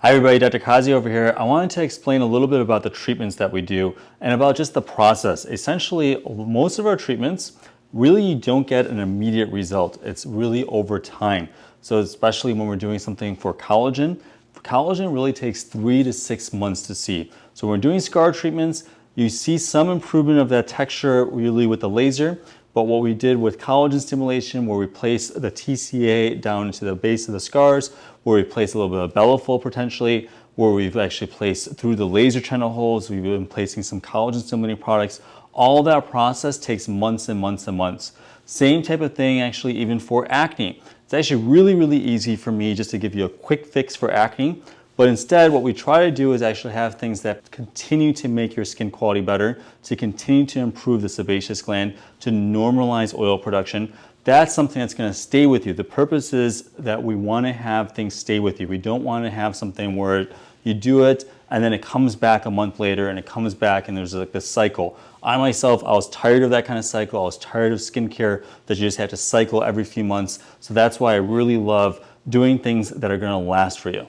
Hi everybody, Dr. Qazi over here. I wanted to explain a little bit about the treatments that we do and about just the process. Essentially, most of our treatments, really you don't get an immediate result. It's really over time. So especially when we're doing something for collagen really takes 3 to 6 months to see. So when we're doing scar treatments, you see some improvement of that texture really with the laser. But what we did with collagen stimulation, where we place the TCA down into the base of the scars, where we place a little bit of bellofold potentially, where we've actually placed through the laser channel holes, we've been placing some collagen stimulating products. All that process takes months and months and months. Same type of thing actually even for acne. It's actually really easy for me just to give you a quick fix for acne. But instead, what we try to do is actually have things that continue to make your skin quality better, to continue to improve the sebaceous gland, to normalize oil production. That's something that's going to stay with you. The purpose is that we want to have things stay with you. We don't want to have something where you do it and then it comes back a month later and it comes back and there's like this cycle. I myself, I was tired of that kind of cycle. I was tired of skincare that you just had to cycle every few months. So that's why I really love doing things that are going to last for you.